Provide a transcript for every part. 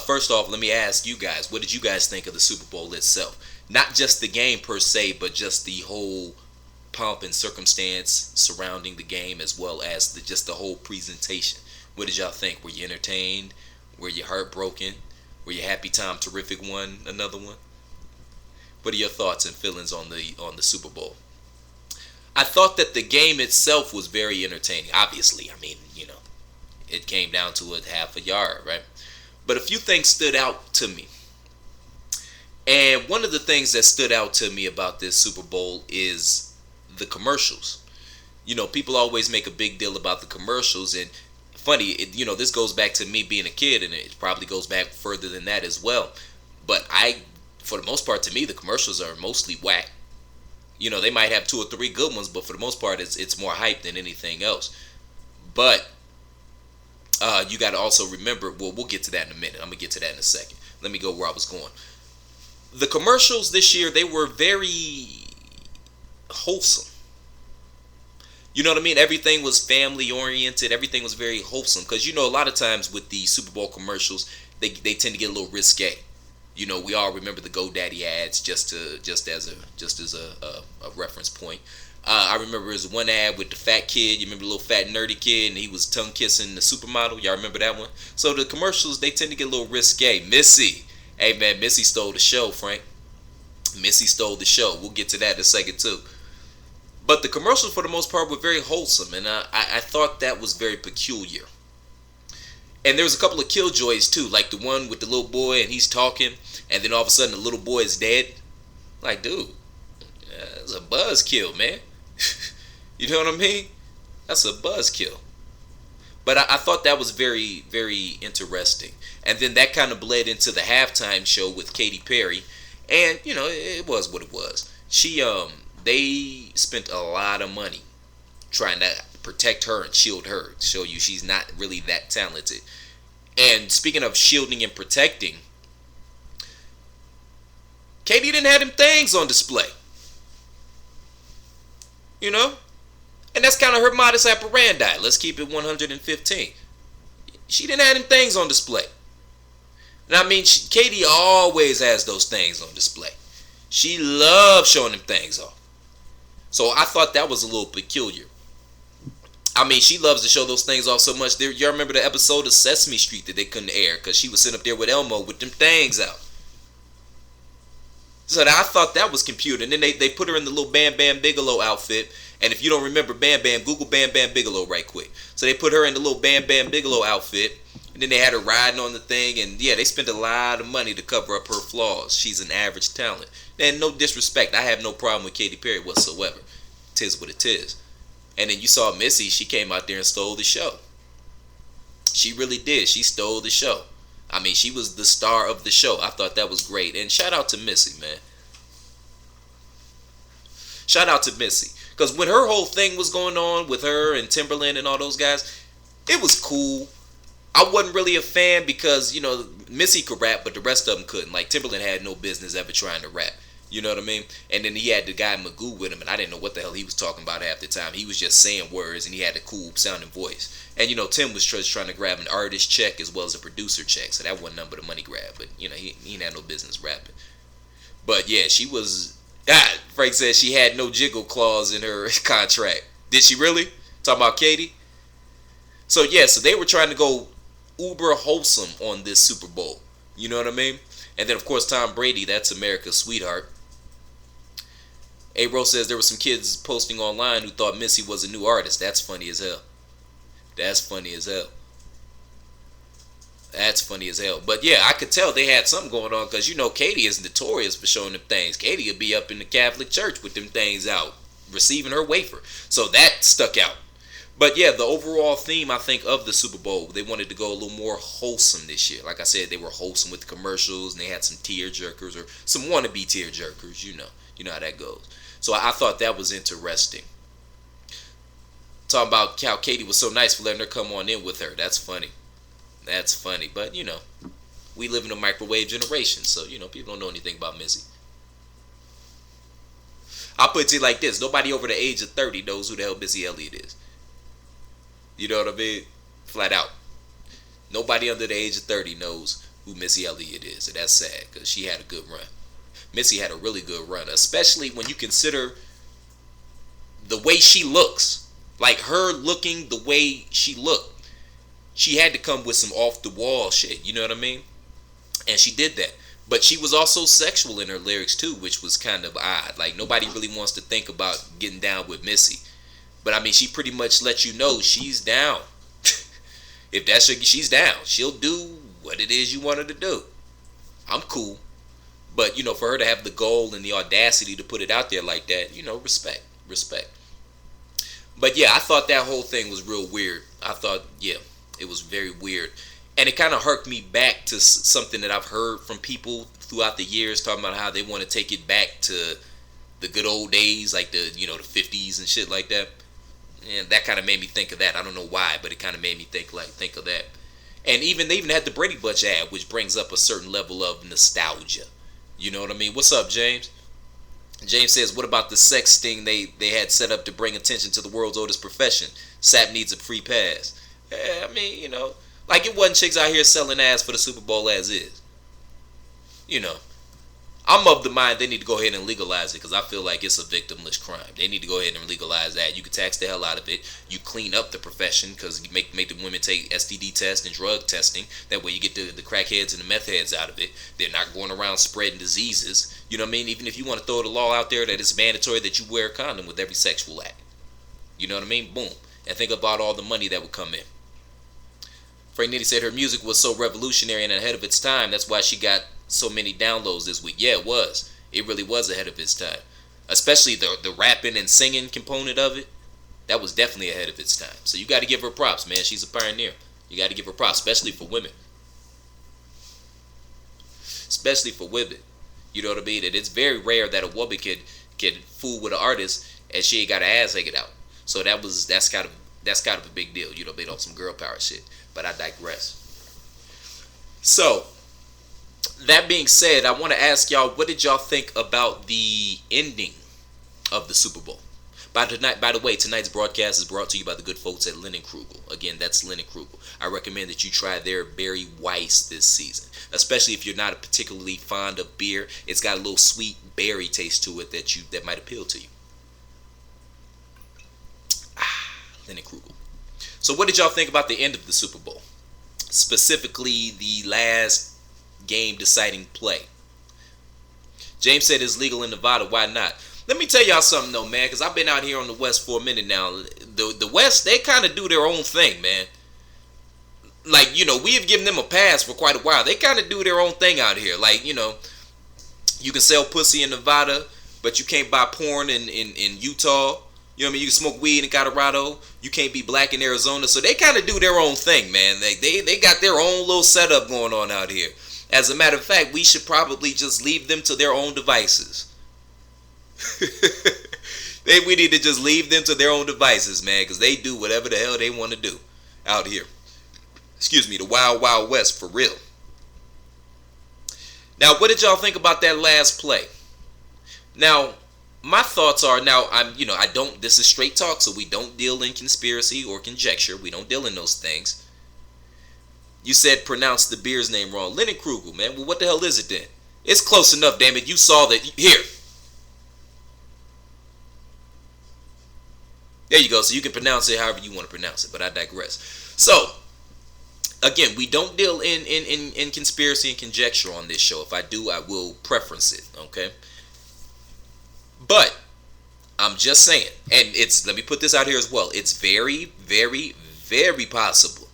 First off, let me ask you guys, what did you guys think of the Super Bowl itself? Not just the game per se, but just the whole pomp and circumstance surrounding the game, as well as just the whole presentation. What did y'all think? Were you entertained? Were you heartbroken? Were you happy Tom Terrific won another one? What are your thoughts and feelings on the Super Bowl? I thought that the game itself was very entertaining. Obviously, I mean, it came down to a half a yard, right? But a few things stood out to me. And one of the things that stood out to me about this Super Bowl is the commercials. People always make a big deal about the commercials, and funny, this goes back to me being a kid, and it probably goes back further than that as well. But for the most part, to me, the commercials are mostly whack. They might have two or three good ones, but for the most part, it's more hype than anything else. But you got to also remember, well, we'll get to that in a minute. I'm going to get to that in a second. Let me go where I was going. The commercials this year, they were very wholesome. You know what I mean? Everything was family oriented. Everything was very wholesome. Because, a lot of times with the Super Bowl commercials, they tend to get a little risque. We all remember the GoDaddy ads just as a reference point. I remember there was one ad with the fat kid. You remember the little fat nerdy kid, and he was tongue kissing the supermodel. Y'all remember that one? So the commercials, they tend to get a little risque. Missy, hey man, Missy stole the show, Frank. Missy stole the show. We'll get to that in a second too. But the commercials, for the most part, were very wholesome, and I thought that was very peculiar. And there was a couple of killjoys too, like the one with the little boy, and he's talking, and then all of a sudden the little boy is dead. Like, dude, that's a buzzkill, man. You know what I mean? That's a buzzkill. But I thought that was very, very interesting. And then that kind of bled into the halftime show with Katy Perry, and it was what it was. They spent a lot of money trying to protect her and shield her, to show you she's not really that talented. And speaking of shielding and protecting, Katie didn't have them things on display. And that's kind of her modus operandi. Let's keep it 115. She didn't have them things on display. And I mean, Katie always has those things on display. She loves showing them things off. So I thought that was a little peculiar. I mean, she loves to show those things off so much. Y'all remember the episode of Sesame Street that they couldn't air because she was sitting up there with Elmo with them things out. So I thought that was cute. And then they put her in the little Bam Bam Bigelow outfit. And if you don't remember Bam Bam, Google Bam Bam Bigelow right quick. So they put her in the little Bam Bam Bigelow outfit. And then they had her riding on the thing. And yeah, they spent a lot of money to cover up her flaws. She's an average talent. And no disrespect, I have no problem with Katy Perry whatsoever. Tis what it is. And then you saw Missy, she came out there and stole the show. She really did. She stole the show. I mean, she was the star of the show. I thought that was great. And shout out to Missy, man. Shout out to Missy. Because when her whole thing was going on with her and Timberland and all those guys, it was cool. I wasn't really a fan because, Missy could rap, but the rest of them couldn't. Like, Timberland had no business ever trying to rap. You know what I mean? And then he had the guy Magoo with him, and I didn't know what the hell he was talking about half the time. He was just saying words, and he had a cool sounding voice. And, Tim was just trying to grab an artist check as well as a producer check, so that wasn't nothing but a money grab. But, he ain't had no business rapping. But, yeah, she was... Frank said she had no jiggle clause in her contract. Did she really? Talking about Katie? So, yeah, so they were trying to go uber wholesome on this Super Bowl. You know what I mean? And then, of course, Tom Brady, that's America's sweetheart. A-Rose says there were some kids posting online who thought Missy was a new artist. That's funny as hell. That's funny as hell. That's funny as hell. But yeah, I could tell they had something going on because, Katie is notorious for showing them things. Katie would be up in the Catholic Church with them things out, receiving her wafer. So that stuck out. But yeah, the overall theme, I think, of the Super Bowl, they wanted to go a little more wholesome this year. Like I said, they were wholesome with the commercials, and they had some tear jerkers or some wannabe tear jerkers, You know how that goes. So I thought that was interesting. Talking about how Katie was so nice for letting her come on in with her. That's funny. That's funny. But, we live in a microwave generation, so, people don't know anything about Missy. I'll put it to you like this. Nobody over the age of 30 knows who the hell Missy Elliott is. You know what I mean? Flat out. Nobody under the age of 30 knows who Missy Elliott is, and that's sad because she had a good run. Missy had a really good run, especially when you consider the way she looks. Like her looking the way she looked, she had to come with some off the wall shit. You know what I mean? And she did that. But she was also sexual in her lyrics too, which was kind of odd. Like nobody really wants to think about getting down with Missy. But I mean, she pretty much let you know she's down. If that's her, she's down. She'll do what it is you want her to do. I'm cool. But, you know, for her to have the goal and the audacity to put it out there like that, you know, respect. Respect. But yeah, I thought that whole thing was real weird. I thought, yeah, it was very weird. And it kind of harked me back to something that I've heard from people throughout the years talking about how they want to take it back to the good old days, like the, you know, the 50s and shit like that. And that kind of made me think of that. I don't know why, but it kind of made me think of that. And they even had the Brady Bunch ad, which brings up a certain level of nostalgia. You know what I mean? What's up, James? James says, what about the sex sting they had set up to bring attention to the world's oldest profession? SAP needs a free pass. I mean, you know, like it wasn't chicks out here selling ass for the Super Bowl as is. You know, I'm of the mind they need to go ahead and legalize it because I feel like it's a victimless crime. They need to go ahead and legalize that. You can tax the hell out of it. You clean up the profession because you make the women take STD tests and drug testing. That way you get the crackheads and the meth heads out of it. They're not going around spreading diseases. You know what I mean? Even if you want to throw the law out there that it's mandatory that you wear a condom with every sexual act. You know what I mean? Boom. And think about all the money that would come in. Frank Nitty said her music was so revolutionary and ahead of its time. That's why she got so many downloads this week. Yeah, it was. It really was ahead of its time. Especially the rapping and singing component of it. That was definitely ahead of its time. So you got to give her props, man. She's a pioneer. You got to give her props, especially for women. Especially for women. You know what I mean? And it's very rare that a woman can fool with an artist and she ain't got her ass hanging out. So that's kind of a big deal. You know, made on some girl power shit. But I digress. So, that being said, I want to ask y'all, what did y'all think about the ending of the Super Bowl? By the way, tonight's broadcast is brought to you by the good folks at Leinenkugel's. Again, that's Leinenkugel's. I recommend that you try their Berry Weiss this season, especially if you're not particularly fond of beer. It's got a little sweet berry taste to it that might appeal to you. Leinenkugel's. So what did y'all think about the end of the Super Bowl? Specifically, the last game deciding play. James said it's legal in Nevada. Why not? Let me tell y'all something though, man, because I've been out here on the West for a minute now. The West, they kind of do their own thing, man. Like, you know, we have given them a pass for quite a while. They kind of do their own thing out here. Like, you know, you can sell pussy in Nevada, but you can't buy porn in Utah. You know what I mean? You can smoke weed in Colorado. You can't be black in Arizona. So they kind of do their own thing, man. They got their own little setup going on out here. As a matter of fact, we should probably just leave them to their own devices. We need to just leave them to their own devices, man, because they do whatever the hell they want to do out here. Excuse me, the Wild Wild West for real. Now, what did y'all think about that last play? Now, my thoughts are, this is straight talk, so we don't deal in conspiracy or conjecture. We don't deal in those things. You said pronounce the beer's name wrong. Leinenkugel's, man. Well, what the hell is it then? It's close enough, damn it. You saw that. Here. There you go. So you can pronounce it however you want to pronounce it, but I digress. So, again, we don't deal in conspiracy and conjecture on this show. If I do, I will preference it, okay? But I'm just saying, and let me put this out here as well. It's very, very, very possible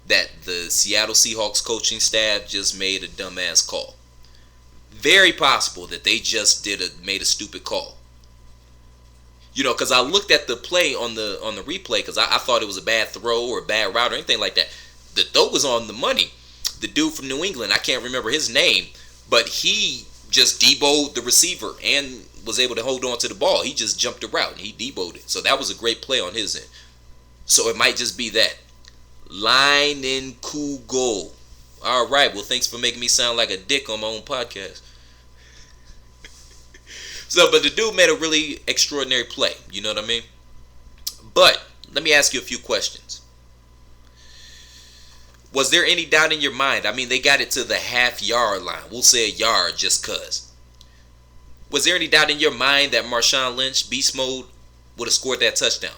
that the Seattle Seahawks coaching staff just made a dumbass call. Very possible that they just made a stupid call. You know, because I looked at the play on the replay because I thought it was a bad throw or a bad route or anything like that. The throw was on the money. The dude from New England, I can't remember his name, but he just deboed the receiver and was able to hold on to the ball. He just jumped the route and he deboed it. So that was a great play on his end. So it might just be that. Leinenkugel's. All right. Well, thanks for making me sound like a dick on my own podcast. But the dude made a really extraordinary play. You know what I mean? But let me ask you a few questions. Was there any doubt in your mind? I mean, they got it to the half-yard line. We'll say a yard just cuz. Was there any doubt in your mind that Marshawn Lynch, beast mode, would have scored that touchdown?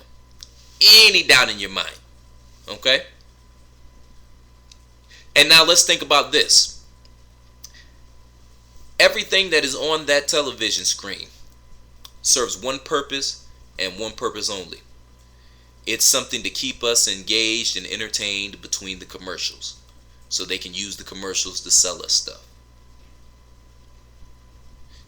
Any doubt in your mind? Okay? And now let's think about this. Everything that is on that television screen serves one purpose and one purpose only. It's something to keep us engaged and entertained between the commercials, so they can use the commercials to sell us stuff.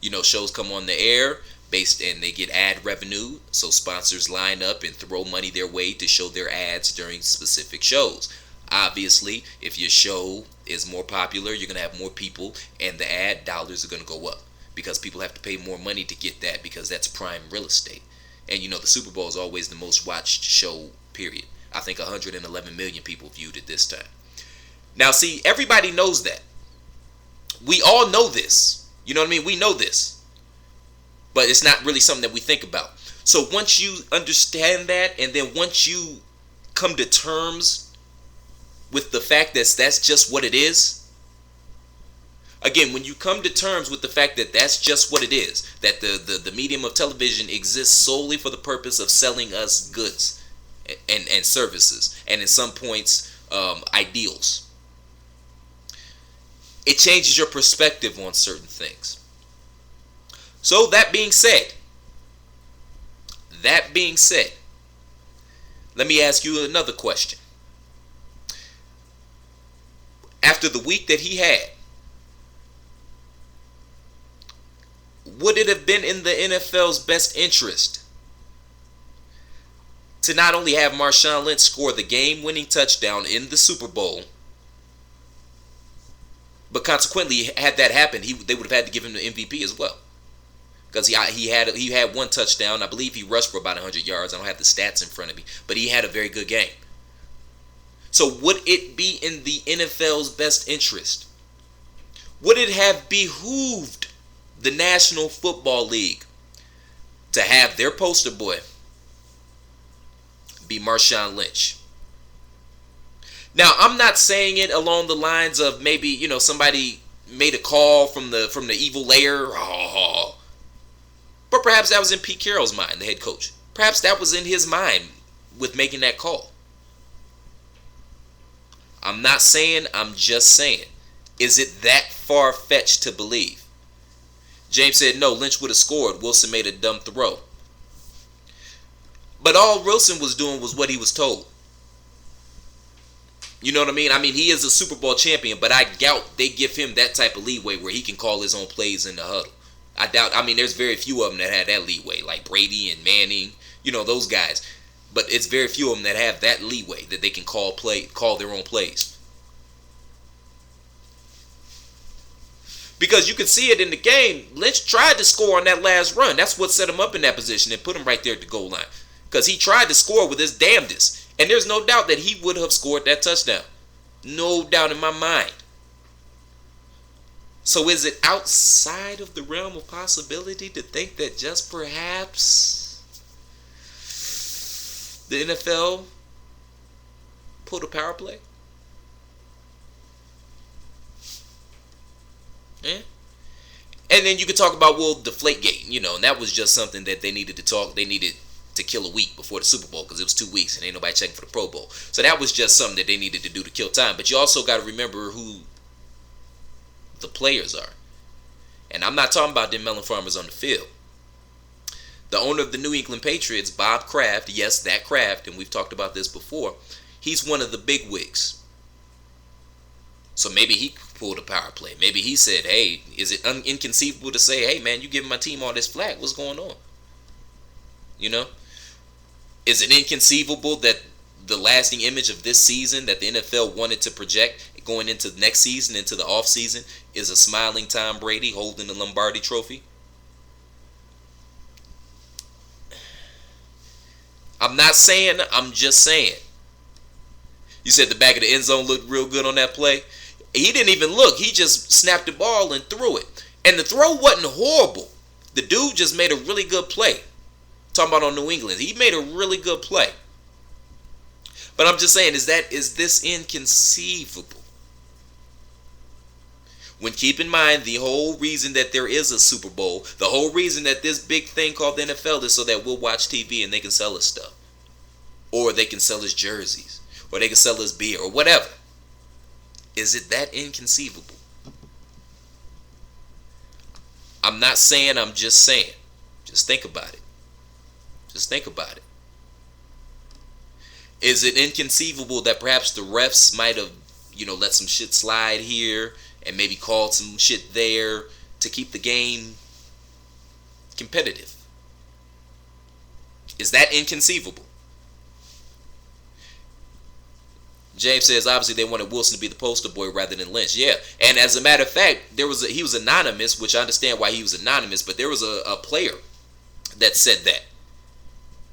You know, shows come on the air and they get ad revenue, so sponsors line up and throw money their way to show their ads during specific shows. Obviously, if your show is more popular, you're going to have more people, and the ad dollars are going to go up because people have to pay more money to get that, because that's prime real estate. And you know, the Super Bowl is always the most watched show, period. I think 111 million people viewed it this time. Now, see, everybody knows that. We all know this. You know what I mean? We know this. But it's not really something that we think about. So once you understand that, and then once you come to terms with the fact that that's just what it is. Again, when you come to terms with the fact that that's just what it is, that the medium of television exists solely for the purpose of selling us goods and services, and in some points, ideals, it changes your perspective on certain things. So that being said, let me ask you another question. After the week that he had, would it have been in the NFL's best interest to not only have Marshawn Lynch score the game-winning touchdown in the Super Bowl, but consequently, had that happened, they would have had to give him the MVP as well, because he had one touchdown. I believe he rushed for about 100 yards. I don't have the stats in front of me, but he had a very good game. So would it be in the NFL's best interest? Would it have behooved the National Football League to have their poster boy be Marshawn Lynch? Now, I'm not saying it along the lines of maybe, you know, somebody made a call from the evil layer. Oh. But perhaps that was in Pete Carroll's mind, the head coach. Perhaps that was in his mind with making that call. I'm not saying, I'm just saying. Is it that far-fetched to believe? James said, no, Lynch would have scored. Wilson made a dumb throw. But all Wilson was doing was what he was told. You know what I mean? I mean, he is a Super Bowl champion, but I doubt they give him that type of leeway where he can call his own plays in the huddle. I doubt. I mean, there's very few of them that had that leeway, like Brady and Manning, you know, those guys. But it's very few of them that have that leeway that they can call their own plays. Because you can see it in the game. Lynch tried to score on that last run. That's what set him up in that position and put him right there at the goal line. Because he tried to score with his damnedest. And there's no doubt that he would have scored that touchdown. No doubt in my mind. So is it outside of the realm of possibility to think that just perhaps the NFL pulled a power play? Yeah. And then you could talk about, well, Deflategate, you know, and that was just something that they needed to kill a week before the Super Bowl, because it was 2 weeks and ain't nobody checking for the Pro Bowl. So that was just something that they needed to do to kill time. But you also got to remember who the players are. And I'm not talking about them melon farmers on the field. The owner of the New England Patriots, Bob Kraft, yes, that Kraft, and we've talked about this before, he's one of the big wigs. So maybe he pulled a power play. Maybe he said, hey, is it inconceivable to say, hey, man, you giving my team all this flack. What's going on? You know? Is it inconceivable that the lasting image of this season that the NFL wanted to project going into the next season, into the off season, is a smiling Tom Brady holding the Lombardi trophy? I'm not saying, I'm just saying. You said the back of the end zone looked real good on that play. He didn't even look. He just snapped the ball and threw it. And the throw wasn't horrible. The dude just made a really good play. Talking about on New England. He made a really good play. But I'm just saying, is this inconceivable? When keep in mind the whole reason that there is a Super Bowl, the whole reason that this big thing called the NFL is so that we'll watch TV and they can sell us stuff. Or they can sell us jerseys. Or they can sell us beer or whatever. Is it that inconceivable? I'm not saying, I'm just saying. Just think about it. Just think about it. Is it inconceivable that perhaps the refs might have, let some shit slide here and maybe called some shit there to keep the game competitive? Is that inconceivable? James says obviously they wanted Wilson to be the poster boy rather than Lynch. Yeah, and as a matter of fact, he was anonymous, which I understand why he was anonymous, but there was a player that said that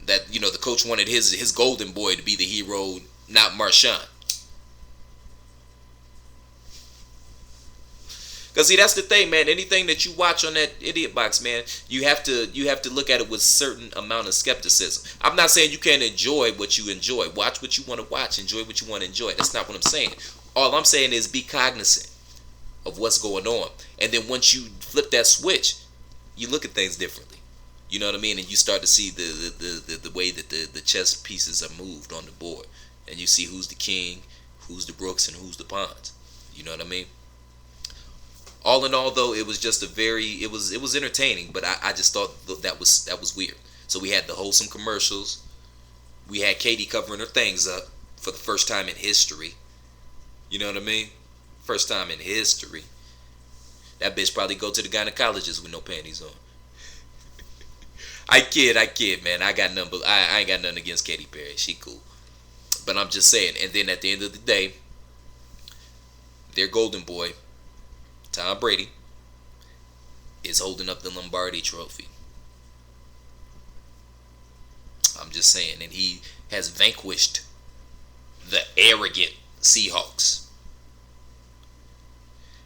the coach wanted his golden boy to be the hero, not Marshawn. Cause see, that's the thing, man. Anything that you watch on that idiot box, man, you have to look at it with certain amount of skepticism. I'm not saying you can't enjoy what you enjoy. Watch what you want to watch. Enjoy what you want to enjoy. That's not what I'm saying. All I'm saying is be cognizant of what's going on, and then once you flip that switch, you look at things differently. You know what I mean? And you start to see the way that the chess pieces are moved on the board, and you see who's the king, who's the Brooks, and who's the pawns. You know what I mean? All in all, though, it was just it was entertaining, but I just thought that was weird. So we had the wholesome commercials. We had Katie covering her things up for the first time in history. You know what I mean? First time in history. That bitch probably go to the gynecologist with no panties on. I kid, man. I ain't got nothing against Katy Perry. She cool. But I'm just saying. And then at the end of the day, their golden boy, Tom Brady, is holding up the Lombardi trophy. I'm just saying. And he has vanquished the arrogant Seahawks.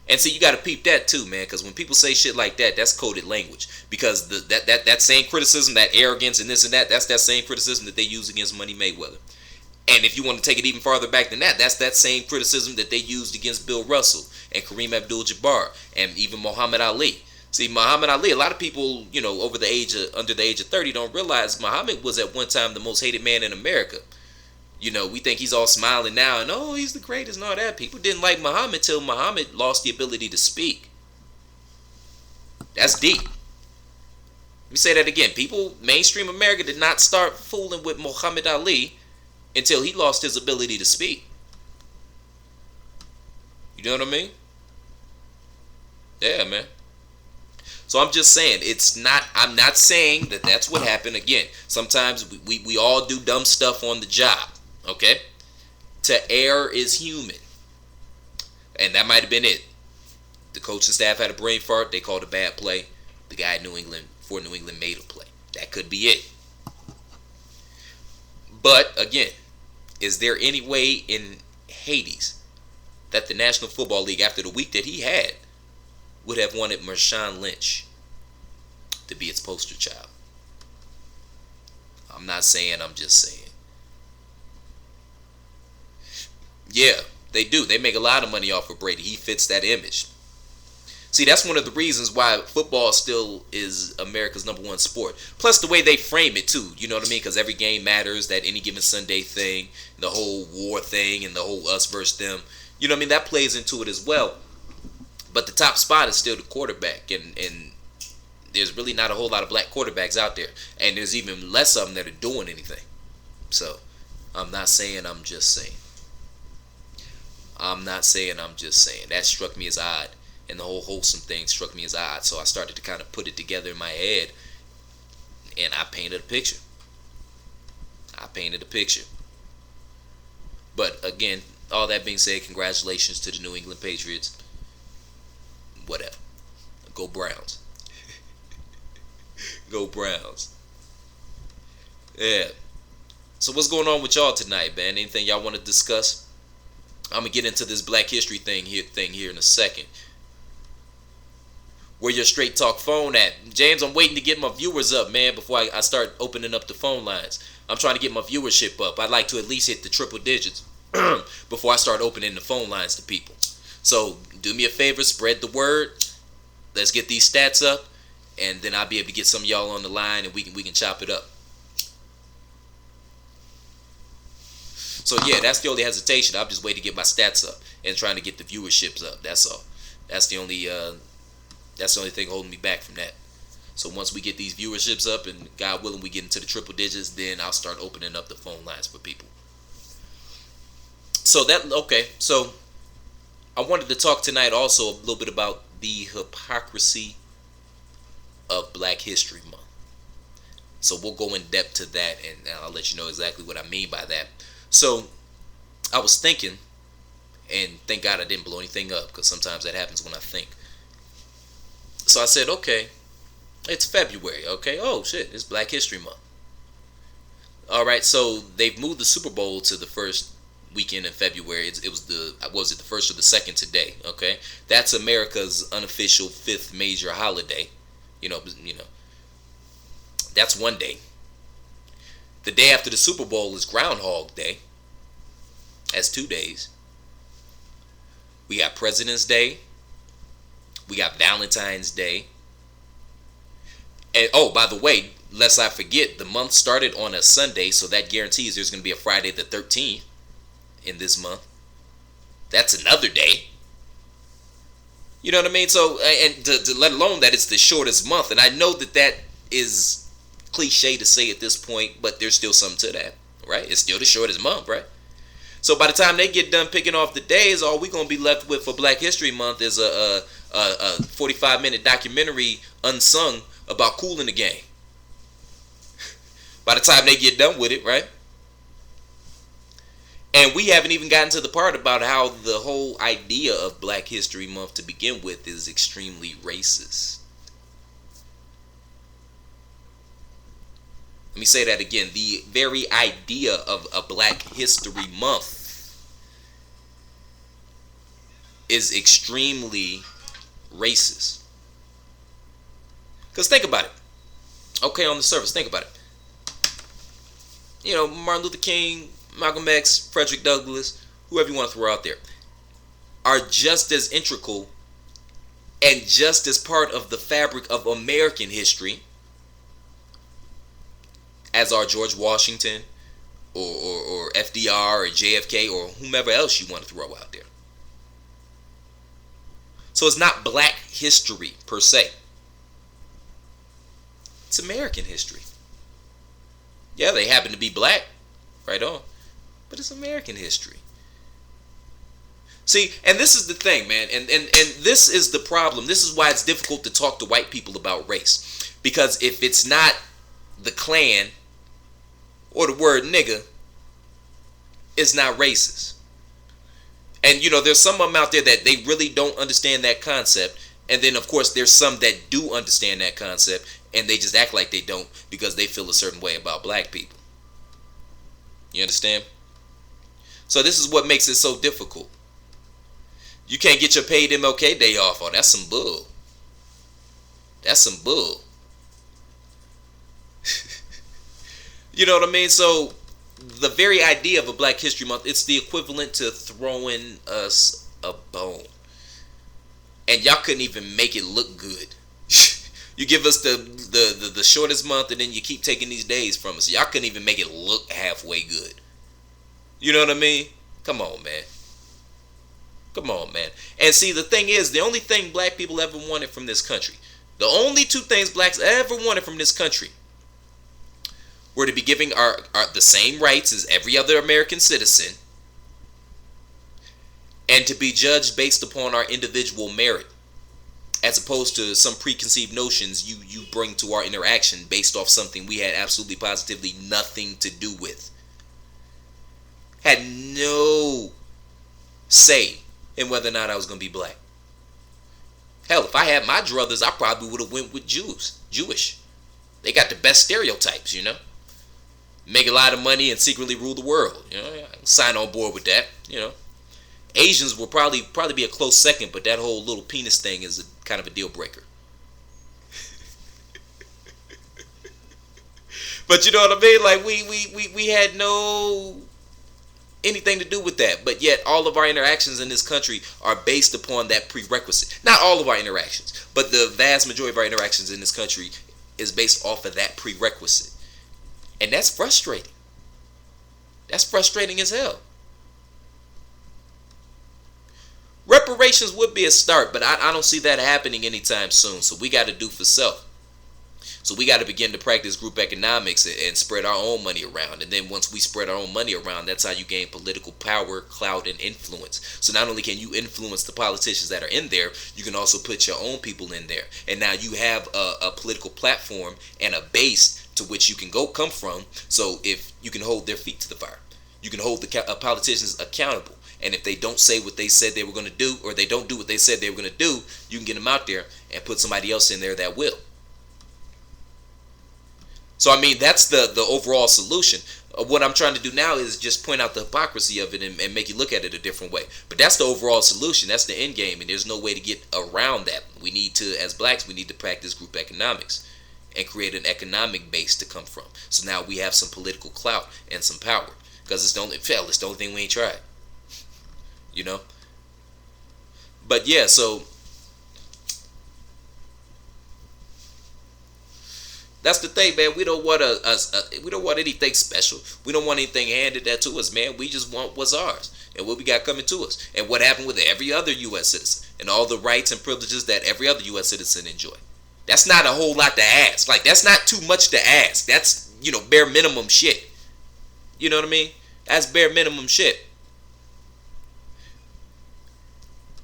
And see, you got to peep that too, man, because when people say shit like that, that's coded language. Because that same criticism, that arrogance and this and that's that same criticism that they use against Money Mayweather. And if you want to take it even farther back than that, that's that same criticism that they used against Bill Russell and Kareem Abdul-Jabbar and even Muhammad Ali. See, Muhammad Ali, a lot of people, under the age of 30 don't realize Muhammad was at one time the most hated man in America. We think he's all smiling now and, oh, he's the greatest and all that. People didn't like Muhammad till Muhammad lost the ability to speak. That's deep. Let me say that again. Mainstream America did not start fooling with Muhammad Ali until he lost his ability to speak. You know what I mean? Yeah, man. So I'm just saying, I'm not saying that that's what happened. Again, sometimes we all do dumb stuff on the job, okay? To err is human. And that might have been it. The coaching staff had a brain fart. They called a bad play. The guy in New England made a play. That could be it. But, again, is there any way in Hades that the National Football League, after the week that he had, would have wanted Marshawn Lynch to be its poster child? I'm not saying, I'm just saying. Yeah, they do. They make a lot of money off of Brady. He fits that image. See, that's one of the reasons why football still is America's #1 sport. Plus the way they frame it too, you know what I mean? Because every game matters, that any given Sunday thing, the whole war thing, and the whole us versus them. You know what I mean? That plays into it as well. But the top spot is still the quarterback, and there's really not a whole lot of black quarterbacks out there, and there's even less of them that are doing anything. So, I'm not saying, I'm just saying. I'm not saying, I'm just saying. That struck me as odd, and the whole wholesome thing struck me as odd. So I started to kind of put it together in my head, and I painted a picture. But again, all that being said, congratulations to the New England Patriots. Whatever. Go Browns. Go Browns. Yeah. So what's going on with y'all tonight, man? Anything y'all want to discuss? I'm gonna get into this Black History thing here in a second. Where your straight talk phone at? James, I'm waiting to get my viewers up, man, before I start opening up the phone lines. I'm trying to get my viewership up. I'd like to at least hit the triple digits before I start opening the phone lines to people. So do me a favor, spread the word. Let's get these stats up, and then I'll be able to get some of y'all on the line, and we can chop it up. So yeah, that's the only hesitation. I'm just waiting to get my stats up and trying to get the viewerships up. That's all. That's the only thing holding me back from that. So once we get these viewerships up, and God willing we get into the triple digits, then I'll start opening up the phone lines for people. So So I wanted to talk tonight also a little bit about the hypocrisy of Black History Month. So we'll go in depth to that, and I'll let you know exactly what I mean by that. So I was thinking, and thank God I didn't blow anything up, because sometimes that happens when I think. So I said, okay, it's February, okay? Oh shit, it's Black History Month. All right, so they've moved the Super Bowl to the first weekend in February. It was the first or the second today, okay? That's America's unofficial fifth major holiday. You know, that's one day. The day after the Super Bowl is Groundhog Day. That's 2 days. We got President's Day. We got Valentine's Day. And oh, by the way, lest I forget, the month started on a Sunday, so that guarantees there's going to be a Friday the 13th in this month. That's another day. You know what I mean? So, and to let alone that it's the shortest month, and I know that is cliche to say at this point, but there's still something to that, right? It's still the shortest month, right? So by the time they get done picking off the days, all we're gonna be left with for Black History Month is a 45-minute documentary unsung about Kool and the Gang. By the time they get done with it, right? And we haven't even gotten to the part about how the whole idea of Black History Month to begin with is extremely racist. Let me say that again. The very idea of a Black History Month is extremely racist. Because think about it. Okay, on the surface, think about it. You know, Martin Luther King, Malcolm X, Frederick Douglass, whoever you want to throw out there, are just as integral and just as part of the fabric of American history as are George Washington or FDR or JFK or whomever else you want to throw out there. So it's not Black history per se. It's American history. Yeah, they happen to be black, right on, but it's American history. See, and this is the thing, man, and this is the problem. This is why it's difficult to talk to white people about race. Because if it's not the Klan or the word nigga, it's not racist. And, you know, there's some of them out there that they really don't understand that concept. And then, of course, there's some that do understand that concept, and they just act like they don't because they feel a certain way about black people. You understand? So this is what makes it so difficult. You can't get your paid MLK Day off. Oh, that's some bull. That's some bull. You know what I mean? So the very idea of a Black History Month, it's the equivalent to throwing us a bone. And y'all couldn't even make it look good. You give us the shortest month, and then you keep taking these days from us. Y'all couldn't even make it look halfway good. You know what I mean? Come on, man. Come on, man. And see, the thing is, the only thing black people ever wanted from this country, the only two things blacks ever wanted from this country were to be giving our the same rights as every other American citizen, and to be judged based upon our individual merit, as opposed to some preconceived notions you bring to our interaction based off something we had absolutely positively nothing to do with. Had no say in whether or not I was going to be black. Hell, if I had my druthers, I probably would have went with Jewish. They got the best stereotypes, you know. Make a lot of money and secretly rule the world. You know, I can sign on board with that, you know. Asians will probably be a close second, but that whole little penis thing is kind of a deal breaker. But you know what I mean? Like we had no anything to do with that. But yet all of our interactions in this country are based upon that prerequisite. Not all of our interactions, but the vast majority of our interactions in this country is based off of that prerequisite. And that's frustrating. That's frustrating as hell. Reparations would be a start, but I don't see that happening anytime soon. So we got to do for self. So we got to begin to practice group economics and spread our own money around. And then once we spread our own money around, that's how you gain political power, clout, and influence. So not only can you influence the politicians that are in there, you can also put your own people in there. And now you have a political platform and a base to which you can come from. So if you can hold their feet to the fire, you can hold the politicians accountable. And if they don't say what they said they were going to do, or they don't do what they said they were going to do, you can get them out there and put somebody else in there that will. So I mean, that's the overall solution. What I'm trying to do now is just point out the hypocrisy of it and make you look at it a different way. But that's the overall solution. That's the end game, and there's no way to get around that. We need to, as blacks, we need to practice group economics and create an economic base to come from. So now we have some political clout and some power, because it's the only thing we ain't tried. You know. But yeah, so that's the thing, man. We don't want we don't want anything special. We don't want anything handed that to us, man. We just want what's ours and what we got coming to us, and what happened with every other U.S. citizen and all the rights and privileges that every other U.S. citizen enjoy. That's not a whole lot to ask. Like, that's not too much to ask. That's, bare minimum shit. You know what I mean? That's bare minimum shit.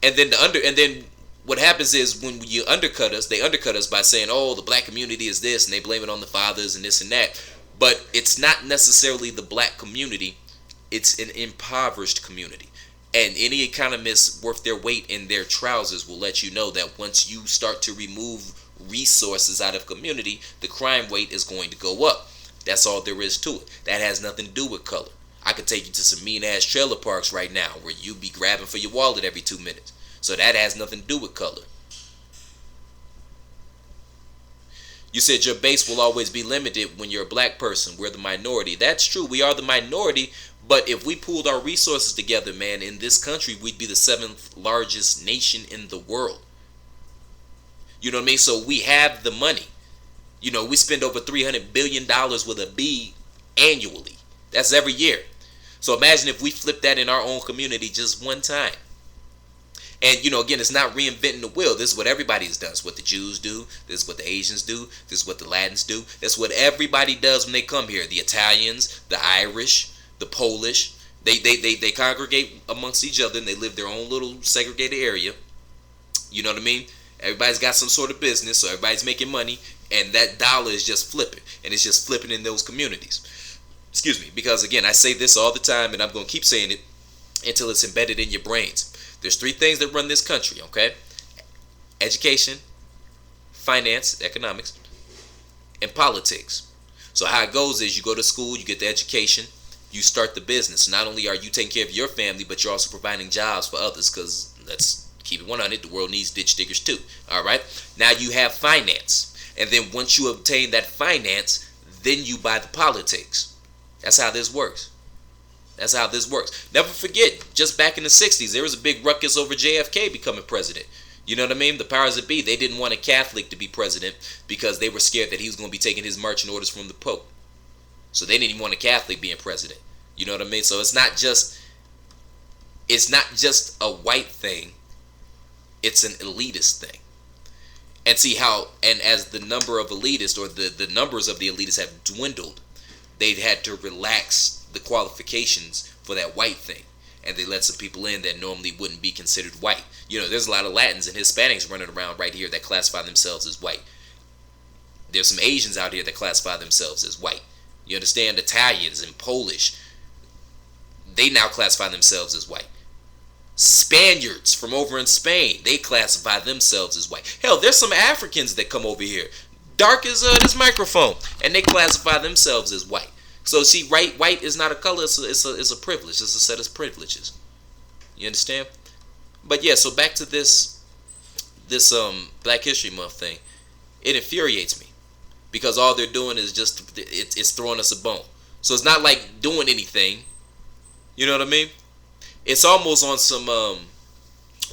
And then what happens is, when you undercut us, they undercut us by saying, oh, the black community is this, and they blame it on the fathers and this and that. But it's not necessarily the black community. It's an impoverished community. And any economist worth their weight in their trousers will let you know that once you start to remove resources out of community, the crime rate is going to go up. That's all there is to it. That has nothing to do with color. I could take you to some mean ass trailer parks right now where you be grabbing for your wallet every 2 minutes. So that has nothing to do with color. You said your base will always be limited when you're a black person. We're the minority. That's true. We are the minority. But if we pooled our resources together, man, in this country, we'd be the 7th largest nation in the world. You know what I mean? So we have the money. We spend over $300 billion with a B annually. That's every year. So imagine if we flip that in our own community just one time. And, again, it's not reinventing the wheel. This is what everybody has done. It's what the Jews do. This is what the Asians do. This is what the Latins do. That's what everybody does when they come here. The Italians, the Irish, the Polish. They congregate amongst each other, and they live their own little segregated area. You know what I mean? Everybody's got some sort of business, so everybody's making money, and that dollar is just flipping. And it's just flipping in those communities. Excuse me. Because, again, I say this all the time, and I'm going to keep saying it until it's embedded in your brains. There's 3 things that run this country, okay? Education, finance, economics, and politics. So how it goes is, you go to school, you get the education, you start the business. Not only are you taking care of your family, but you're also providing jobs for others, because let's keep it 100, the world needs ditch diggers too, all right? Now you have finance. And then once you obtain that finance, then you buy the politics. That's how this works. That's how this works. Never forget, just back in the 60s, there was a big ruckus over JFK becoming president. You know what I mean? The powers that be, they didn't want a Catholic to be president because they were scared that he was going to be taking his marching orders from the Pope. So they didn't even want a Catholic being president. You know what I mean? So it's not just a white thing. It's an elitist thing. And see how, and as the number of elitists, or the numbers of the elitists have dwindled, they've had to relax the qualifications for that white thing, and they let some people in that normally wouldn't be considered white. There's a lot of Latins and Hispanics running around right here that classify themselves as white. There's some Asians out here that classify themselves as white. You understand? Italians and Polish, they now classify themselves as white. Spaniards from over in Spain, they classify themselves as white. Hell, there's some Africans that come over here, dark as this microphone, and they classify themselves as white. So see, white is not a color, it's a privilege. It's a set of privileges. You understand? But yeah, so back to this Black History Month thing. It infuriates me. because all they're doing is just it's throwing us a bone. So it's not like doing anything. You know what I mean? It's almost on some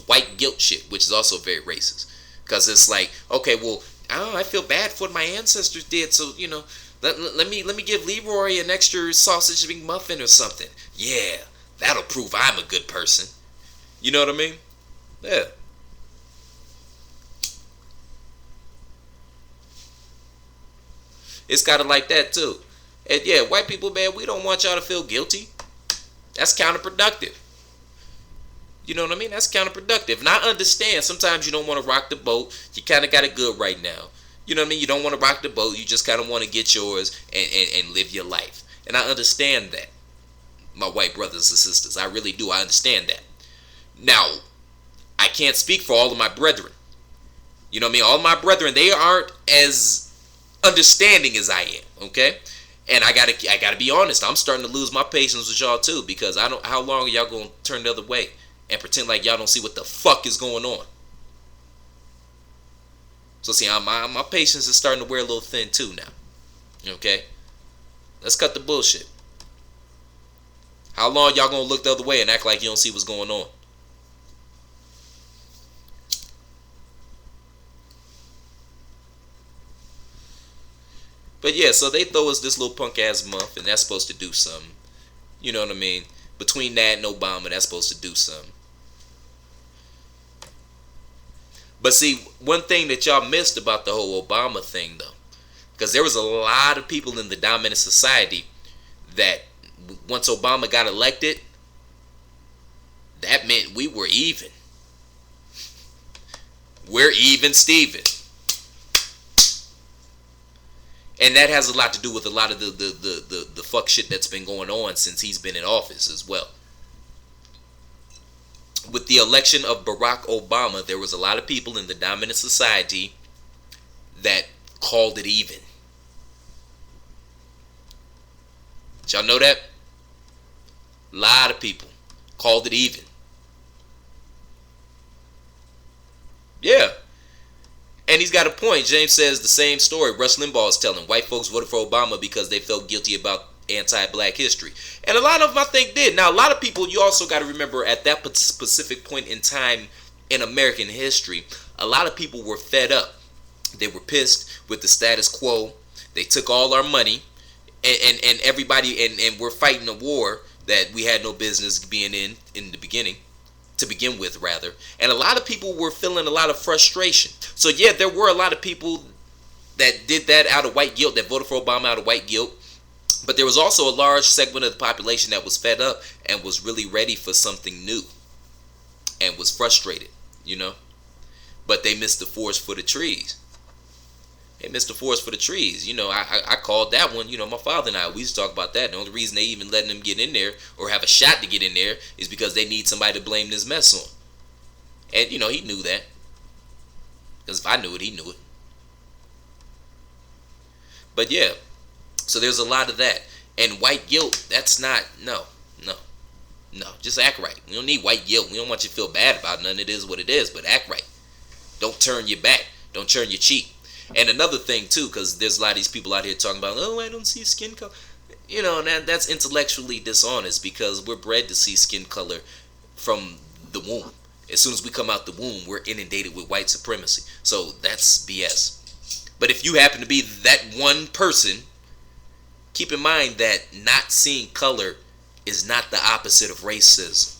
white guilt shit, which is also very racist. Because it's like, okay, well, I feel bad for what my ancestors did, so let me give Leroy an extra sausage McMuffin or something. Yeah, that'll prove I'm a good person. You know what I mean? Yeah. It's kind of like that too. And yeah, white people, man, we don't want y'all to feel guilty. That's counterproductive. You know what I mean? That's counterproductive. And I understand sometimes you don't want to rock the boat. You kind of got it good right now. You know what I mean? You don't want to rock the boat. You just kind of want to get yours and live your life. And I understand that, my white brothers and sisters. I really do. I understand that. Now, I can't speak for all of my brethren. You know what I mean? All my brethren, they aren't as understanding as I am. Okay? And I gotta be honest. I'm starting to lose my patience with y'all too, because I don't. How long are y'all gonna turn the other way and pretend like y'all don't see what the fuck is going on? So see, my patience is starting to wear a little thin too now. Okay, let's cut the bullshit. How long y'all gonna look the other way and act like you don't see what's going on? But yeah, so they throw us this little punk ass month, and that's supposed to do something. You know what I mean? Between that and Obama, that's supposed to do something. But see, one thing that y'all missed about the whole Obama thing, though, because there was a lot of people in the dominant society that once Obama got elected, that meant we were even. We're even Steven. And that has a lot to do with a lot of the fuck shit that's been going on since he's been in office as well. With the election of Barack Obama, there was a lot of people in the dominant society that called it even. Did y'all know that? A lot of people called it even. Yeah. And he's got a point. James says the same story Rush Limbaugh is telling. White folks voted for Obama because they felt guilty about anti-black history. And a lot of them, I think, did. Now, a lot of people, you also got to remember, at that specific point in time in American history, a lot of people were fed up. They were pissed with the status quo. They took all our money. And everybody, and we're fighting a war that we had no business being in the beginning. To begin with, rather. And a lot of people were feeling a lot of frustration. So yeah, there were a lot of people that did that out of white guilt, that voted for Obama out of white guilt. But there was also a large segment of the population that was fed up and was really ready for something new and was frustrated, you know. But they missed the forest for the trees. They missed the forest for the trees. You know, I called that one. You know, my father and I, we used to talk about that. The only reason they even letting them get in there or have a shot to get in there is because they need somebody to blame this mess on. And, you know, he knew that. Because if I knew it, he knew it. But yeah, so there's a lot of that. And white guilt, that's not, no. Just act right. We don't need white guilt. We don't want you to feel bad about none. It is what it is, but act right. Don't turn your back. Don't turn your cheek. And another thing too, because there's a lot of these people out here talking about, oh, I don't see skin color. You know, that's intellectually dishonest, because we're bred to see skin color from the womb. As soon as we come out the womb, we're inundated with white supremacy. So that's BS. But if you happen to be that one person, keep in mind that not seeing color is not the opposite of racism.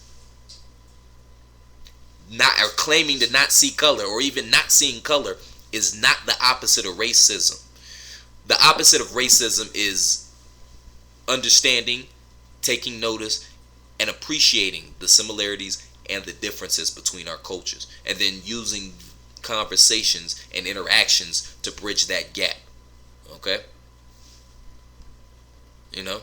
Not, or claiming to not see color, or even not seeing color, is not the opposite of racism. The opposite of racism is understanding, taking notice, and appreciating the similarities and the differences between our cultures, and then using conversations and interactions to bridge that gap. Okay? You know?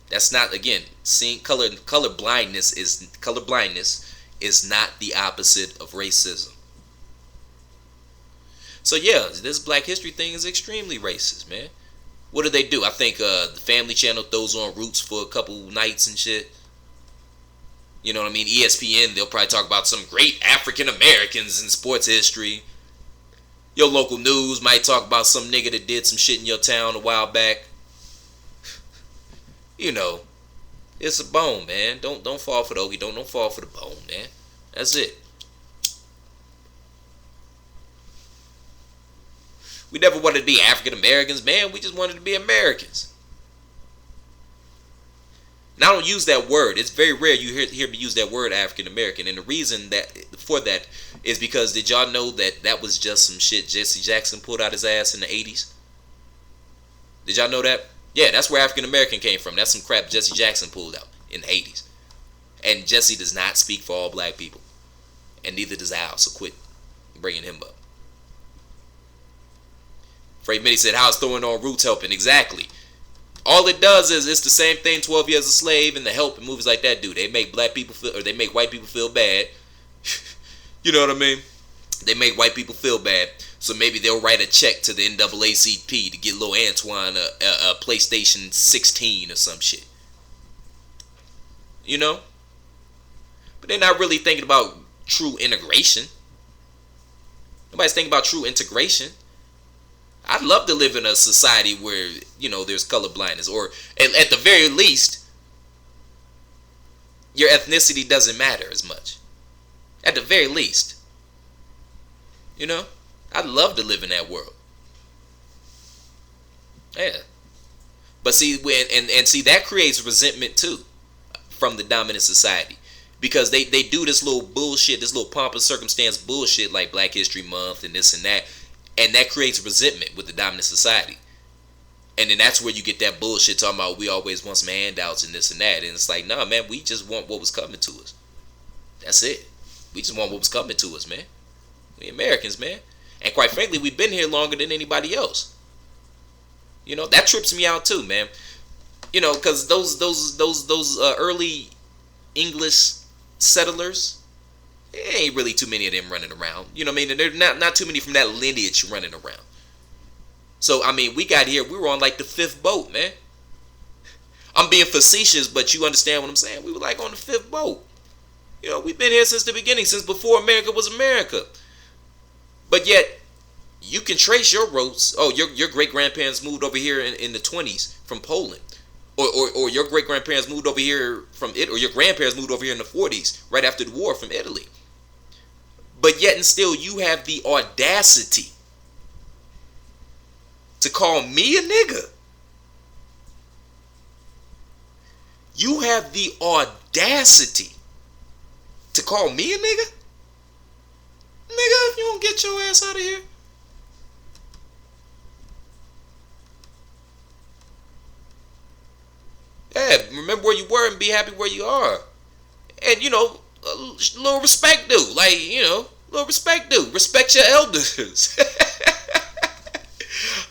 That's not, again, seeing color blindness is not the opposite of racism. So yeah, this Black History thing is extremely racist, man. What do they do? I think the Family Channel throws on Roots for a couple nights and shit. You know what I mean? ESPN, they'll probably talk about some great African Americans in sports history. Your local news might talk about some nigga that did some shit in your town a while back. You know, it's a bone, man. Don't fall for the okie. Don't fall for the bone, man. That's it. We never wanted to be African Americans, man. We just wanted to be Americans. And I don't use that word. It's very rare you hear me use that word, African American. And the reason that for that is because did y'all know that was just some shit Jesse Jackson pulled out his ass in the 80s? Did y'all know that? Yeah, that's where African American came from. That's some crap Jesse Jackson pulled out in the 80s. And Jesse does not speak for all black people. And neither does Al, so quit bringing him up. Fred Mitty said, how's throwing on Roots helping? Exactly. All it does is it's the same thing 12 Years a Slave and The Help and movies like that do. They make black people feel, or they make white people feel bad. You know what I mean? They make white people feel bad. So maybe they'll write a check to the NAACP to get little Antoine a PlayStation 16 or some shit. You know? But they're not really thinking about true integration. Nobody's thinking about true integration. I'd love to live in a society where, you know, there's color blindness, or at the very least, your ethnicity doesn't matter as much. At the very least. You know? I'd love to live in that world. Yeah. But see, and see, that creates resentment too from the dominant society. Because they do this little bullshit, this little pomp and circumstance bullshit like Black History Month and this and that. And that creates resentment with the dominant society. And then that's where you get that bullshit talking about we always want some handouts and this and that. And it's like, nah, man, we just want what was coming to us. That's it. We just want what was coming to us, man. We Americans, man. And quite frankly, we've been here longer than anybody else. You know, that trips me out too, man. You know, because those early English settlers, there ain't really too many of them running around. You know what I mean? And there's not too many from that lineage running around. So, I mean, we got here, we were on like the 5th boat, man. I'm being facetious, but you understand what I'm saying. We were like on the 5th boat. You know, we've been here since the beginning, since before America was America. But yet, you can trace your roots. Oh, your great-grandparents moved over here in the 20s from Poland. Or your great-grandparents moved over here from Italy, or your grandparents moved over here in the 40s, right after the war, from Italy. But yet and still, you have the audacity to call me a nigga. You have the audacity to call me a nigga? Nigga, if you don't get your ass out of here. Yeah, remember where you were and be happy where you are. And, you know, a little respect due. Like, you know, a little respect due. Respect your elders.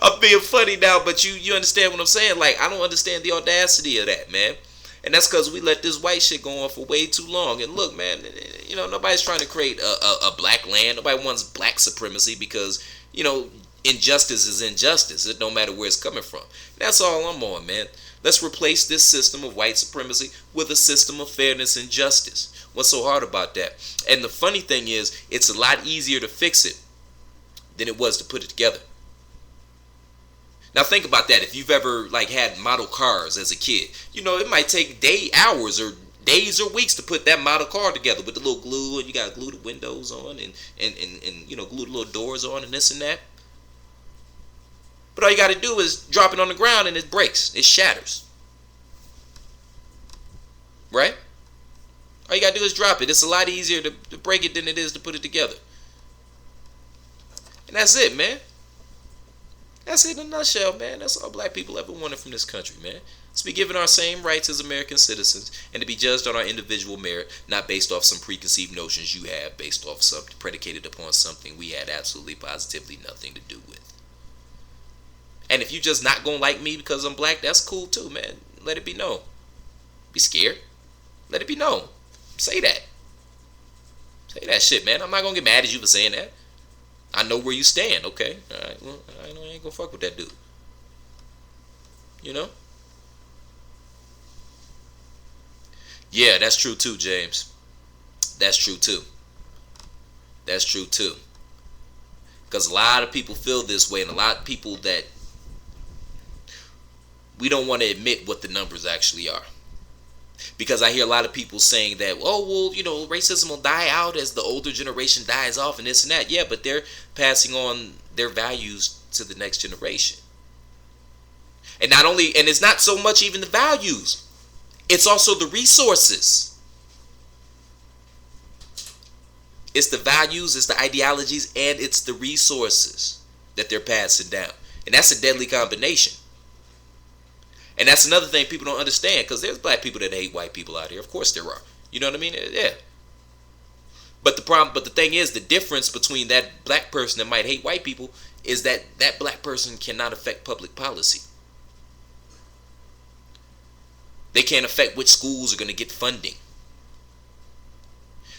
I'm being funny now, but you understand what I'm saying? Like, I don't understand the audacity of that, man. And that's because we let this white shit go on for way too long. And look, man, you know, nobody's trying to create a black land. Nobody wants black supremacy because, you know, injustice is injustice. It don't matter where it's coming from. That's all I'm on, man. Let's replace this system of white supremacy with a system of fairness and justice. What's so hard about that? And the funny thing is, it's a lot easier to fix it than it was to put it together. Now think about that. If you've ever like had model cars as a kid, you know, it might take hours or days or weeks to put that model car together with the little glue, and you got to glue the windows on and you know, glue the little doors on and this and that. But all you got to do is drop it on the ground and it breaks. It shatters. Right? All you got to do is drop it. It's a lot easier to break it than it is to put it together. And that's it, man. That's it in a nutshell, man. That's all black people ever wanted from this country, man. To be given our same rights as American citizens and to be judged on our individual merit, not based off some preconceived notions you have, based off something predicated upon something we had absolutely positively nothing to do with. And if you just not gonna like me because I'm black, that's cool too, man. Let it be known. Be scared. Let it be known. Say that. Say that shit, man. I'm not gonna get mad at you for saying that. I know where you stand, okay? Alright, well, I ain't gonna fuck with that dude. You know? Yeah, that's true too, James. That's true too. That's true too. Because a lot of people feel this way, and a lot of people that we don't want to admit what the numbers actually are. Because I hear a lot of people saying that, oh, well, racism will die out as the older generation dies off and this and that. Yeah, but they're passing on their values to the next generation. And not only, and it's not so much even the values, it's also the resources. It's the values, it's the ideologies, and it's the resources that they're passing down. And that's a deadly combination. And that's another thing people don't understand, because there's black people that hate white people out here. Of course there are. You know what I mean? Yeah. But the thing is, the difference between that black person that might hate white people is that that black person cannot affect public policy. They can't affect which schools are going to get funding.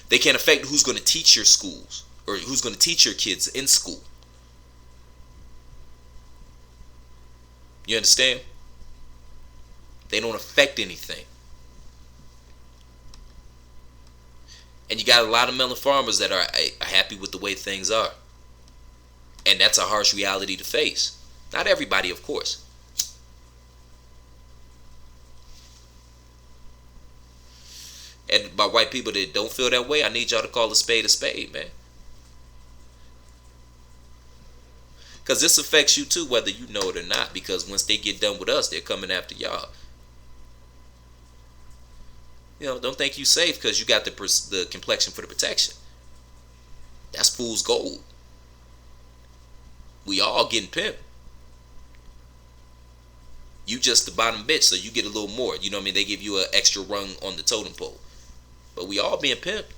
They can't affect who's going to teach your schools or who's going to teach your kids in school. You understand? They don't affect anything. And you got a lot of melon farmers that are happy with the way things are. And that's a harsh reality to face. Not everybody, of course. And by white people that don't feel that way, I need y'all to call a spade, man. Because this affects you too, whether you know it or not. Because once they get done with us, they're coming after y'all. Don't think you safe because you got the complexion for the protection. That's fool's gold. We all getting pimped. You just the bottom bitch, so you get a little more. You know what I mean? They give you an extra rung on the totem pole. But we all being pimped.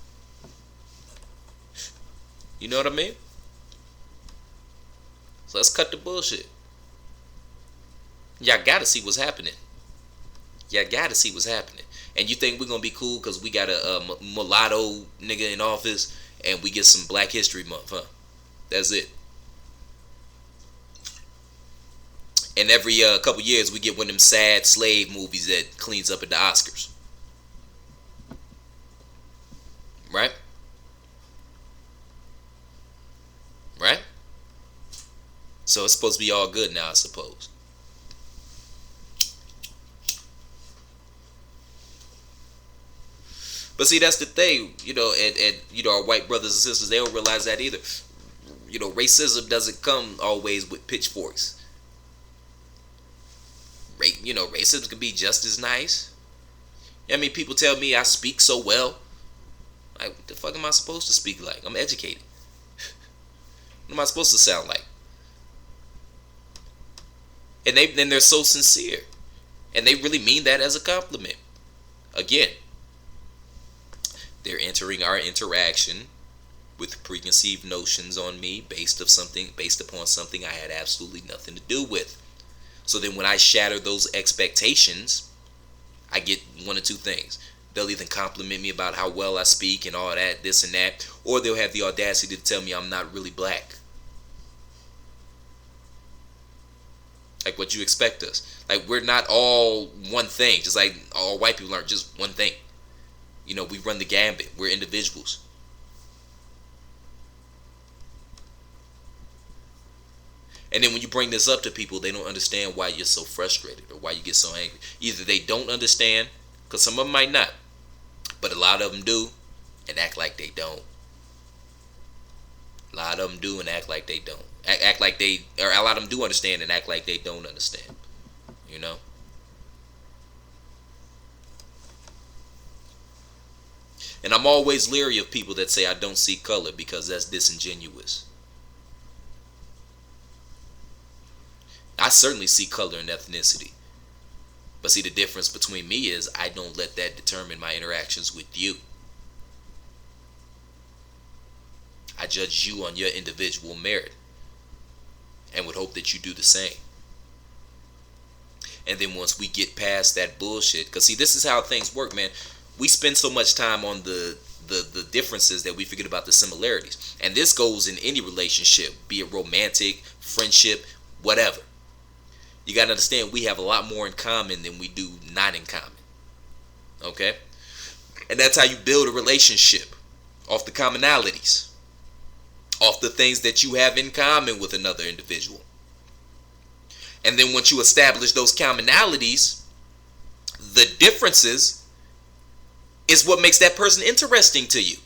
You know what I mean? So let's cut the bullshit. Y'all gotta see what's happening. Y'all gotta see what's happening. And you think we're gonna be cool because we got a mulatto nigga in office and we get some Black History Month, huh? That's it. And every couple years we get one of them sad slave movies that cleans up at the Oscars. Right? Right? So it's supposed to be all good now, I suppose. But see, that's the thing, and our white brothers and sisters, they don't realize that either. Racism doesn't come always with pitchforks. Racism can be just as nice. I mean, people tell me I speak so well. Like, what the fuck am I supposed to speak like? I'm educated. What am I supposed to sound like? And they're so sincere. And they really mean that as a compliment. Again, they're entering our interaction with preconceived notions on me based upon something I had absolutely nothing to do with. So then when I shatter those expectations, I get one of two things. They'll either compliment me about how well I speak and all that, this and that, or they'll have the audacity to tell me I'm not really black. Like, what you expect us? Like, we're not all one thing. Just like all white people aren't just one thing. We run the gambit. We're individuals. And then when you bring this up to people, they don't understand why you're so frustrated or why you get so angry. Either they don't understand, because some of them might not, but a lot of them do and act like they don't. A lot of them do and act like they don't. Act like they, or a lot of them do understand and act like they don't understand. And I'm always leery of people that say I don't see color because that's disingenuous. I certainly see color and ethnicity. But see, the difference between me is I don't let that determine my interactions with you. I judge you on your individual merit and would hope that you do the same. And then once we get past that bullshit, because see, this is how things work, man. We spend so much time on the differences that we forget about the similarities. And this goes in any relationship, be it romantic, friendship, whatever. You got to understand we have a lot more in common than we do not in common. Okay? And that's how you build a relationship, off the commonalities. off the things that you have in common with another individual. And then once you establish those commonalities, the differences is what makes that person interesting to you.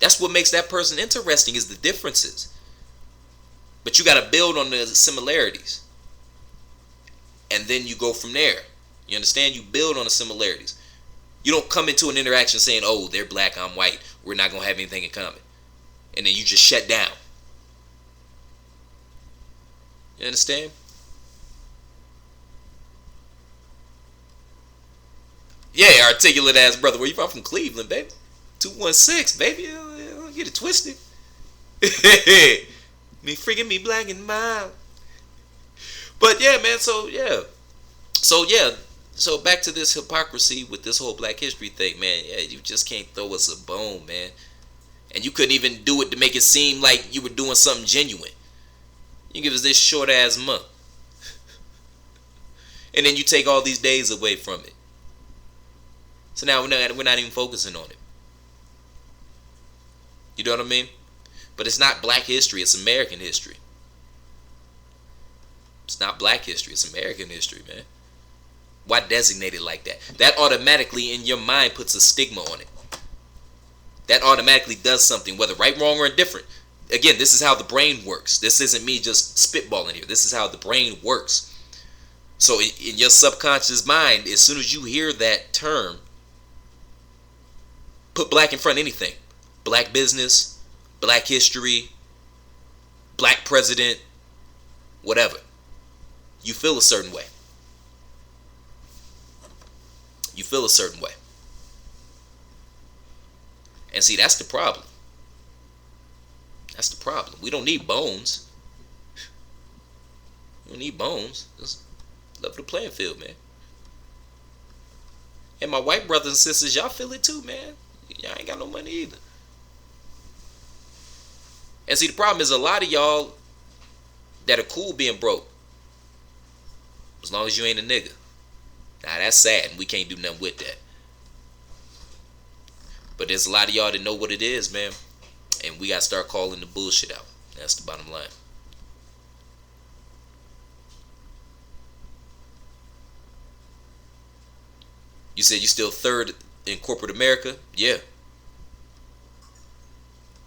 That's what makes that person interesting, is the differences. But you got to build on the similarities. And then you go from there. You understand? You build on the similarities. You don't come into an interaction saying, oh, they're black, I'm white, we're not going to have anything in common. And then you just shut down. You understand? Yeah, articulate ass brother. Where you from? From Cleveland, baby. 216, baby. Don't get it twisted. Me freaking me black and mild. But yeah, man, so back to this hypocrisy with this whole Black History thing, man. Yeah, you just can't throw us a bone, man. And you couldn't even do it to make it seem like you were doing something genuine. You give us this short ass month. And then you take all these days away from it. So now we're not even focusing on it. You know what I mean? But it's not Black history, it's American history. It's not Black history, it's American history, man. Why designate it like that? That automatically in your mind puts a stigma on it. That automatically does something, whether right, wrong, or indifferent. Again, this is how the brain works. This isn't me just spitballing here. This is how the brain works. So in your subconscious mind, as soon as you hear that term, put black in front of anything. Black business, Black history, Black president, whatever. You feel a certain way. You feel a certain way. And see, that's the problem. That's the problem. We don't need bones. We don't need bones. Just level the playing field, man. And my white brothers and sisters, y'all feel it too, man. Y'all ain't got no money either. And see, the problem is a lot of y'all that are cool being broke. As long as you ain't a nigga. Now that's sad, and we can't do nothing with that. But there's a lot of y'all that know what it is, man. And we got to start calling the bullshit out. That's the bottom line. You said you still third in corporate America? Yeah.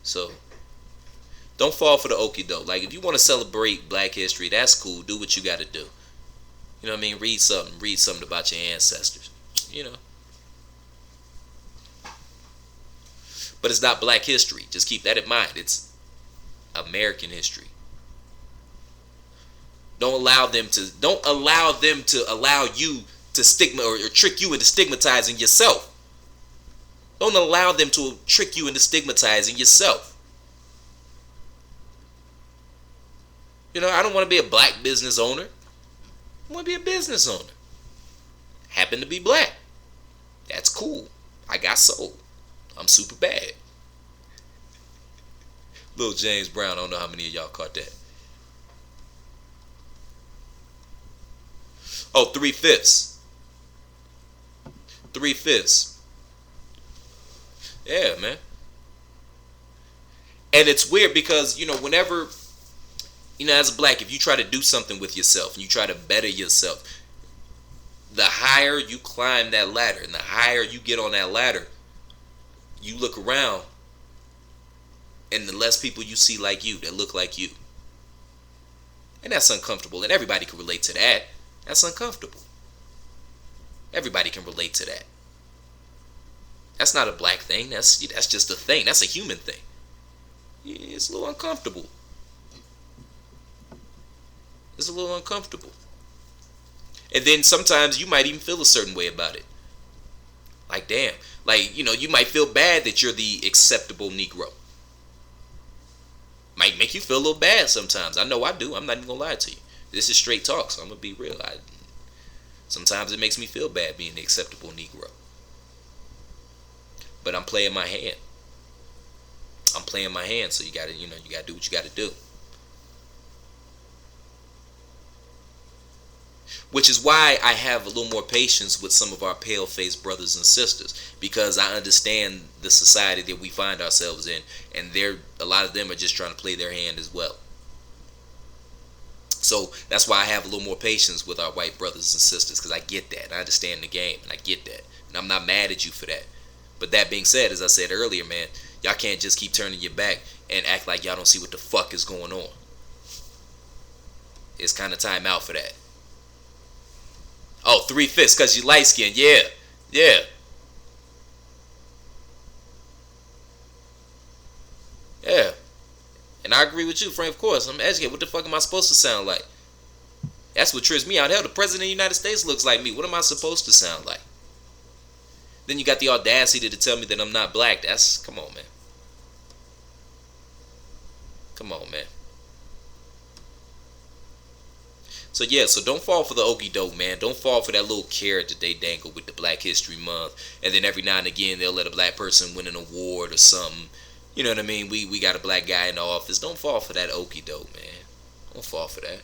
So, don't fall for the okie doke. Like, if you want to celebrate Black history, that's cool. Do what you got to do. You know what I mean? Read something about your ancestors. You know. But it's not Black history. Just keep that in mind. It's American history. Don't allow them to allow you to stigma or trick you into stigmatizing yourself. Don't allow them to trick you into stigmatizing yourself. You know, I don't want to be a black business owner. I want to be a business owner. Happen to be black. That's cool. I got soul. I'm super bad. Little James Brown, I don't know how many of y'all caught that. Oh, 3/5. 3/5. Yeah, man. And it's weird because, whenever, as a black, if you try to do something with yourself and you try to better yourself, the higher you climb that ladder and the higher you get on that ladder, you look around and the less people you see like you, that look like you. And that's uncomfortable. And everybody can relate to that. That's uncomfortable. Everybody can relate to that. That's not a black thing. That's just a thing. That's a human thing. It's a little uncomfortable. It's a little uncomfortable. And then sometimes you might even feel a certain way about it. Like, damn. Like, you might feel bad that you're the acceptable Negro. Might make you feel a little bad sometimes. I know I do. I'm not even going to lie to you. This is straight talk, so I'm going to be real. Sometimes it makes me feel bad being the acceptable Negro. But I'm playing my hand. I'm playing my hand, so you got to do what you got to do. Which is why I have a little more patience with some of our pale-faced brothers and sisters, because I understand the society that we find ourselves in, and a lot of them are just trying to play their hand as well. So that's why I have a little more patience with our white brothers and sisters, because I get that. I understand the game, and I get that. And I'm not mad at you for that. But that being said, as I said earlier, man, y'all can't just keep turning your back and act like y'all don't see what the fuck is going on. It's kind of time out for that. Oh, 3/5 because you light skinned. Yeah. Yeah. Yeah. And I agree with you, Frank. Of course, I'm educated. What the fuck am I supposed to sound like? That's what trips me out. Hell, the president of the United States looks like me. What am I supposed to sound like? Then you got the audacity to tell me that I'm not black. Come on, man. Come on, man. So yeah, so don't fall for the okie doke, man. Don't fall for that little carrot that they dangle with the Black History Month, and then every now and again they'll let a black person win an award or something. You know what I mean? We got a black guy in the office. Don't fall for that okie doke, man. Don't fall for that.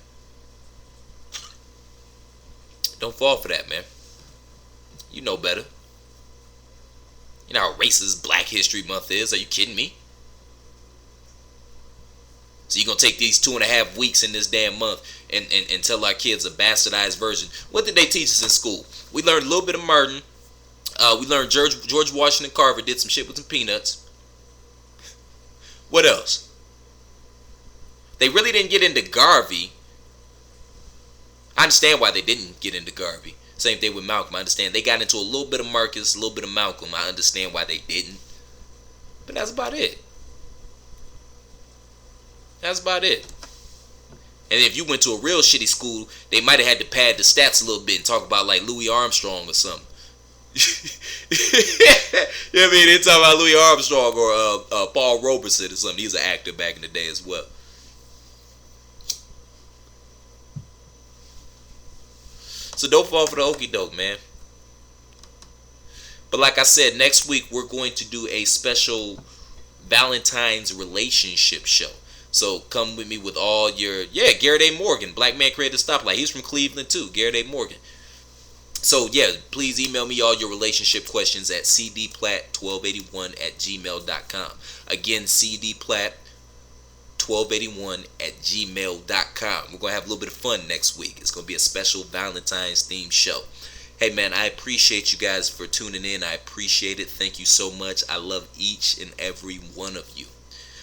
Don't fall for that, man. You know better. You know how racist Black History Month is. Are you kidding me? So you're going to take these 2.5 weeks in this damn month and tell our kids a bastardized version. What did they teach us in school? We learned a little bit of Martin. We learned George Washington Carver did some shit with some peanuts. What else? They really didn't get into Garvey. I understand why they didn't get into Garvey. Same thing with Malcolm. I understand they got into a little bit of Marcus, a little bit of Malcolm. I understand why they didn't. But that's about it. That's about it. And if you went to a real shitty school, they might have had to pad the stats a little bit and talk about like Louis Armstrong or something. You know what I mean? They talk about Louis Armstrong or Paul Robeson or something. He's an actor back in the day as well. So don't fall for the okie doke, man. But like I said, next week we're going to do a special Valentine's relationship show. So come with me with all your... Yeah, Garrett A. Morgan. Black man created a stoplight. He's from Cleveland too. Garrett A. Morgan. So yeah, please email me all your relationship questions at cdplatt1281@gmail.com. Again, cdplatt1281@gmail.com. We're going to have a little bit of fun next week. It's going to be a special Valentine's themed show. Hey man, I appreciate you guys for tuning in. I appreciate it. Thank you so much. I love each and every one of you.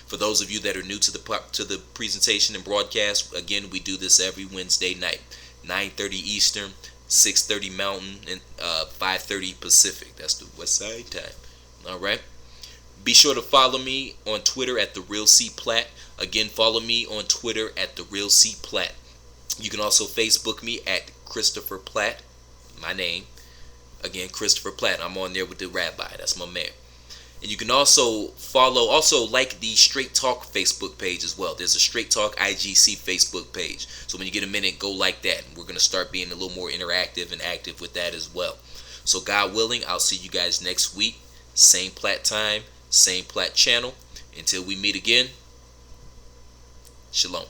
For those of you that are new to the presentation and broadcast, again, we do this every Wednesday night, 9:30 Eastern, 6:30 Mountain, and 5:30 Pacific. That's the West Side time. All right. Be sure to follow me on Twitter at The Real C Platt. Again, follow me on Twitter at The Real C Platt. You can also Facebook me at Christopher Platt, my name. Again, Christopher Platt. I'm on there with the rabbi. That's my man. And you can also like the Straight Talk Facebook page as well. There's a Straight Talk IGC Facebook page. So when you get a minute, go like that. And we're going to start being a little more interactive and active with that as well. So God willing, I'll see you guys next week. Same Platt time, same Platt channel. Until we meet again, shalom.